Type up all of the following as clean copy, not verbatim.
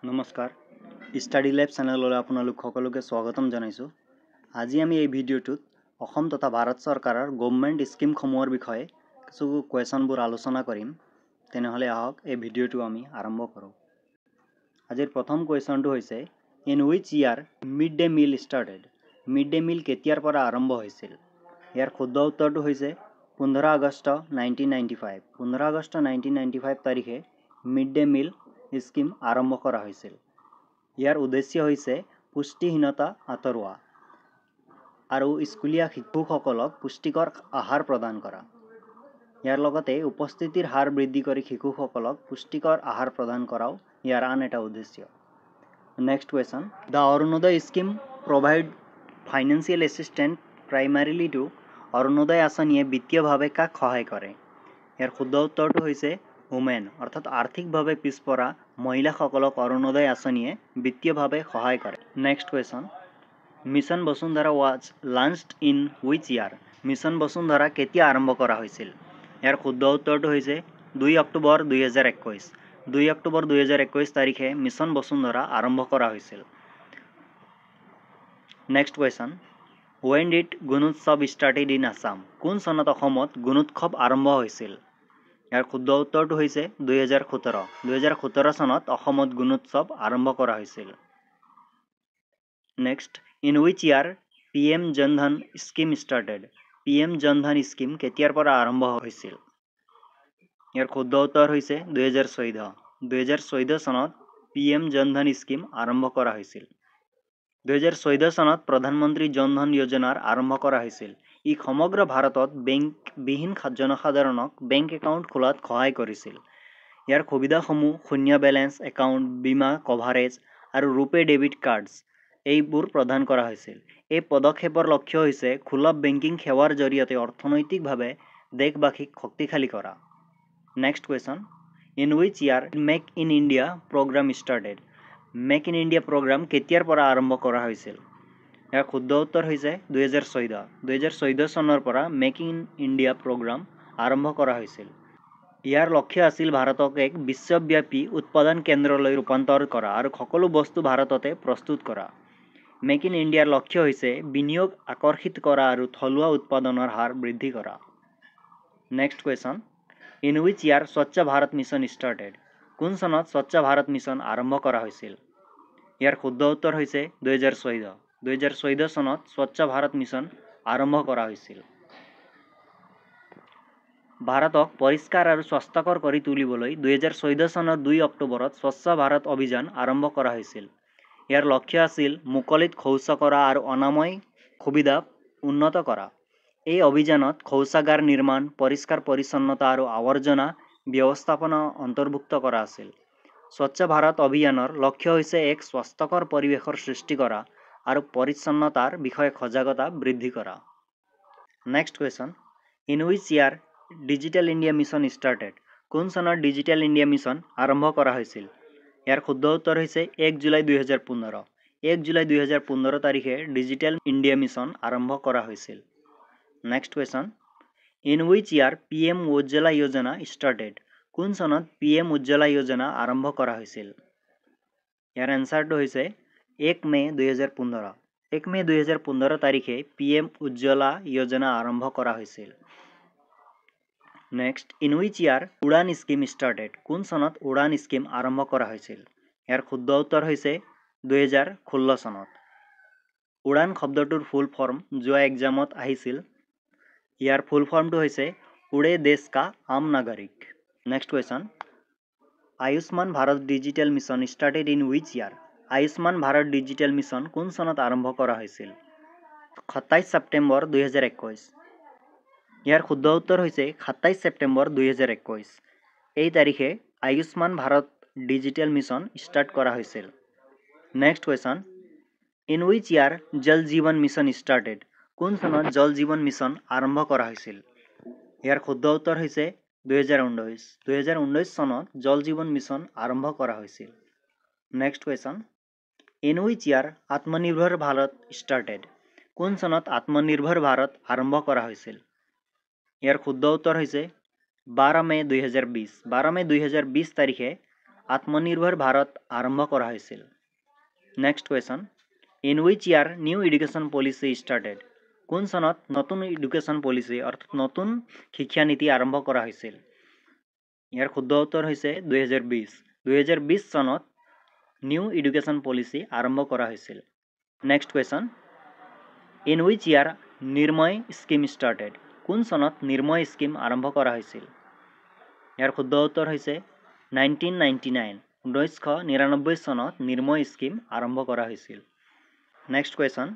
নমস্কাৰ ষ্টাডি লেব চেনেললৈ আপোনালোক সকলোকে স্বাগতম জনাইছোঁ। আজি আমি এই ভিডিঅ'টোত অসম তথা ভাৰত চৰকাৰৰ গভৰ্ণমেণ্ট স্কিমসমূহৰ বিষয়ে কিছু কুৱেশ্যনবোৰ আলোচনা কৰিম। তেনেহ'লে আহক এই ভিডিঅ'টো আমি আৰম্ভ কৰোঁ। আজিৰ প্ৰথম কুৱেশ্যনটো হৈছে in which year mid day meal started. Mid day meal কেতিয়াৰ পৰা আৰম্ভ হৈছিল? ইয়াৰ শুদ্ধ উত্তৰটো হৈছে 15 আগষ্ট 1995। 15 আগষ্ট 1995 তাৰিখে মিড ডে মিল স্কিম আৰম্ভ কৰা হৈছিল। ইয়াৰ উদ্দেশ্য হৈছে পুষ্টিহীনতা আঁতৰোৱা আৰু স্কুলীয়া শিশুসকলক পুষ্টিকৰ আহাৰ প্ৰদান কৰা। ইয়াৰ লগতে উপস্থিতিৰ হাৰ বৃদ্ধি কৰি শিশুসকলক পুষ্টিকৰ আহাৰ প্ৰদান কৰাও ইয়াৰ আন এটা উদ্দেশ্য। Next question, the Arunodoi scheme provide financial assistant primarily to. Arunodoi আঁচনিয়ে বিত্তীয়ভাৱে কাক সহায় কৰে? ইয়াৰ শুদ্ধ উত্তৰটো হৈছে ওমেন, অৰ্থাৎ আৰ্থিকভাৱে পিছপৰা মহিলাসকলক অৰুণোদয় আঁচনিয়ে বিত্তীয়ভাৱে সহায় কৰে। Next question, mission Basundhara was launched in which year. Mission Basundhara কেতিয়া আৰম্ভ কৰা হৈছিল? ইয়াৰ শুদ্ধ উত্তৰটো হৈছে 2 অক্টোবৰ 2021। 2 অক্টোবৰ 2021 তাৰিখে মিছন বসুন্ধৰা আৰম্ভ কৰা হৈছিল। Next question, when did Gunotsav started in Assam. কোন চনত অসমত গুণোৎসৱ আৰম্ভ হৈছিল? ইয়াৰ শুদ্ধ উত্তৰটো হৈছে 2017। 2017 চনত অসমত গুণোৎসৱ আৰম্ভ কৰা হৈছিল। Next, in which year PM Jan Dhan scheme started. PM Jan Dhan scheme কেতিয়াৰ পৰা আৰম্ভ হৈছিল? ইয়াৰ শুদ্ধ উত্তৰ হৈছে 2014। 2014 চনত PM জন ধন স্কিম আৰম্ভ কৰা হৈছিল। 2014 চনত প্ৰধানমন্ত্ৰী জন ধন যোজনাৰ আৰম্ভ কৰা হৈছিল। ই সমগ্ৰ ভাৰতত বেংকবিহীন জনসাধাৰণক বেংক একাউণ্ট খোলাত সহায় কৰিছিল। ইয়াৰ সুবিধাসমূহ শূন্য বেলেন্স একাউণ্ট, বীমা কভাৰেজ আৰু ৰুপে ডেবিট কাৰ্ডছ এইবোৰ প্ৰদান কৰা হৈছিল। এই পদক্ষেপৰ লক্ষ্য হৈছে সুলভ বেংকিং সেৱাৰ জৰিয়তে অৰ্থনৈতিকভাৱে দেশবাসীক শক্তিশালী কৰা। Next question, in which year make in India programme started. Make in India programme কেতিয়াৰ পৰা আৰম্ভ কৰা হৈছিল? ইয়াৰ শুদ্ধ উত্তৰ হৈছে 2014। 2014 চনৰ পৰা মেক ইন ইণ্ডিয়া প্ৰগ্ৰাম আৰম্ভ কৰা হৈছিল। ইয়াৰ লক্ষ্য আছিল ভাৰতক এক বিশ্বব্যাপী উৎপাদন কেন্দ্ৰলৈ ৰূপান্তৰ কৰা আৰু সকলো বস্তু ভাৰততে প্ৰস্তুত কৰা। মেক ইন ইণ্ডিয়াৰ লক্ষ্য হৈছে বিনিয়োগ আকৰ্ষিত কৰা আৰু থলুৱা উৎপাদনৰ হাৰ বৃদ্ধি কৰা। নেক্সট কুৱেশ্যন, ইন হুইচ ইয়াৰ স্বচ্ছ ভাৰত মিছন ষ্টাৰ্টেড। কোন চনত স্বচ্ছ ভাৰত মিছন আৰম্ভ কৰা হৈছিল? ইয়াৰ শুদ্ধ উত্তৰ হৈছে 2014। 2014 চনত স্বচ্ছ ভাৰত মিছন আৰম্ভ কৰা হৈছিল। ভাৰতক পৰিষ্কাৰ আৰু স্বাস্থ্যকৰ কৰি তুলিবলৈ 2014 চনৰ 2 অক্টোবৰত স্বচ্ছ ভাৰত অভিযান আৰম্ভ কৰা হৈছিল। ইয়াৰ লক্ষ্য আছিল মুকলিত শৌচ কৰা আৰু অনাময় সুবিধা উন্নত কৰা। এই অভিযানত শৌচাগাৰ নিৰ্মাণ, পৰিষ্কাৰ পৰিচ্ছন্নতা আৰু আৱৰ্জনা ব্যৱস্থাপনা অন্তৰ্ভুক্ত কৰা আছিল। স্বচ্ছ ভাৰত অভিযানৰ লক্ষ্য হৈছে এক স্বাস্থ্যকৰ পৰিৱেশৰ সৃষ্টি কৰা আৰু পৰিচ্ছন্নতাৰ বিষয়ে সজাগতা বৃদ্ধি কৰা। Next question, in which year digital India mission started. কোন চনত ডিজিটেল ইণ্ডিয়া মিছন আৰম্ভ কৰা হৈছিল? ইয়াৰ শুদ্ধ উত্তৰ হৈছে 1 জুলাই 2015। 1 জুলাই 2015 তাৰিখে ডিজিটেল ইণ্ডিয়া মিছন আৰম্ভ কৰা হৈছিল। Next question, in which year PM Ujjwala Yojana started. কোন চনত PM উজ্জ্বলা যোজনা আৰম্ভ কৰা হৈছিল? ইয়াৰ এনচাৰটো হৈছে 1 মে 2015। 1 মে 2015 তাৰিখে PM উজ্জ্বলা যোজনা আৰম্ভ কৰা হৈছিল। Next, in which year Udan scheme started. কোন চনত উড়ান স্কিম আৰম্ভ কৰা হৈছিল? ইয়াৰ শুদ্ধ উত্তৰ হৈছে 2016 চনত। উড়ান শব্দটোৰ ফুল ফৰ্ম যোৱা এক্সামত আহিছিল। ইয়াৰ ফুল ফৰ্মটো হৈছে উড়ে দেশ কা আম নাগৰিক। Next question, Ayushman Bharat digital mission started in which year. Ayushman Bharat digital mission কোন চনত আৰম্ভ কৰা হৈছিল? 27 ছেপ্টেম্বৰ 2021। ইয়াৰ শুদ্ধ উত্তৰ হৈছে 27 ছেপ্টেম্বৰ 2021। এই তাৰিখে Ayushman Bharat digital mission start কৰা হৈছিল। নেক্সট কুৱেশ্যন, ইন হুইচ ইয়াৰ জল জীৱন মিছন ষ্টাৰ্টেড। কোন চনত জল জীৱন মিছন আৰম্ভ কৰা হৈছিল? ইয়াৰ শুদ্ধ উত্তৰ হৈছে 2019। 2019 চনত জল জীৱন মিছন আৰম্ভ কৰা হৈছিল। নেক্সট কুৱেশ্যন, ইন হুইচ ইয়াৰ আত্মনিৰ্ভৰ ভাৰত ষ্টাৰ্টেড। কোন চনত আত্মনিৰ্ভৰ ভাৰত আৰম্ভ কৰা হৈছিল? ইয়াৰ শুদ্ধ উত্তৰ হৈছে 12 মে 2020। 12 মে 2020 তাৰিখে আত্মনিৰ্ভৰ ভাৰত আৰম্ভ কৰা হৈছিল? Next question, in which year new education policy started? কোন চনত নতুন এডুকেশ্যন পলিচি অৰ্থাৎ নতুন শিক্ষা নীতি আৰম্ভ কৰা হৈছিল? ইয়াৰ শুদ্ধ উত্তৰ হৈছে 2020। 2020 চনত নিউ এডুকেশ্যন পলিচি আৰম্ভ কৰা হৈছিল। Next question, in which year Nirmoy scheme started? কোন চনত নিৰ্ময় স্কিম আৰম্ভ কৰা হৈছিল? ইয়াৰ শুদ্ধ উত্তৰ হৈছে 1999। 1999 চনত নিৰ্ময় স্কিম আৰম্ভ কৰা হৈছিল। Next question,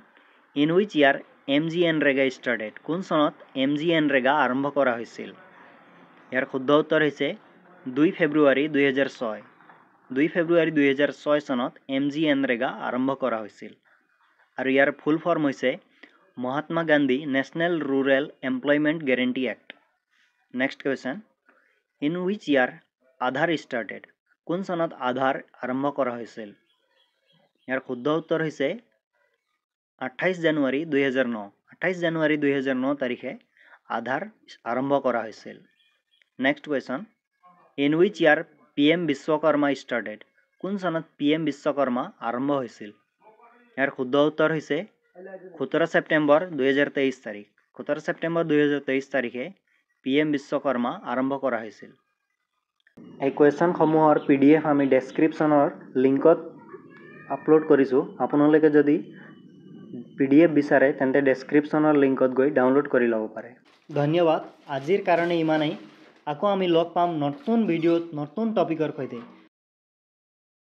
in which year MGNৰেগা ষ্টাৰ্টেড? কোন চনত MGNৰেগা আৰম্ভ কৰা হৈছিল? ইয়াৰ শুদ্ধ উত্তৰ হৈছে 2 ফেব্ৰুৱাৰী 2006। 2 ফেব্ৰুৱাৰী 2006 চনত MGNৰেগা আৰম্ভ কৰা হৈছিল। আৰু ইয়াৰ ফুল ফৰ্ম হৈছে Mahatma Gandhi national rural employment guarantee act. Next question, in which year Aadhaar started? কোন চনত আধাৰ আৰম্ভ কৰা হৈছিল? ইয়াৰ শুদ্ধ উত্তৰ হৈছে 28 জানুৱাৰী 2009। 28 জানুৱাৰী 2009 তাৰিখে আধাৰ আৰম্ভ কৰা হৈছিল। Next question, in which year PM Vishwakarma started? কোন চনত PM বিশ্বকৰ্মা আৰম্ভ হৈছিল? ইয়াৰ শুদ্ধ উত্তৰ হৈছে 17 ছেপ্টেম্বৰ 2023 তাৰিখ। 17 ছেপ্টেম্বৰ 2023 তাৰিখে PM বিশ্বকৰ্মা আৰম্ভ কৰা হৈছিল। এই কুৱেশ্যনসমূহৰ PDF আমি ডেছক্ৰিপশ্যনৰ লিংকত আপলোড কৰিছোঁ। আপোনালোকে যদি PDF বিচাৰে তেন্তে ডেছক্ৰিপশ্যনৰ লিংকত গৈ ডাউনলোড কৰি ল'ব পাৰে। ধন্যবাদ। আজিৰ কাৰণে ইমানেই। আকৌ আমি লগ পাম নতুন ভিডিঅ'ত নতুন টপিকৰ সৈতে।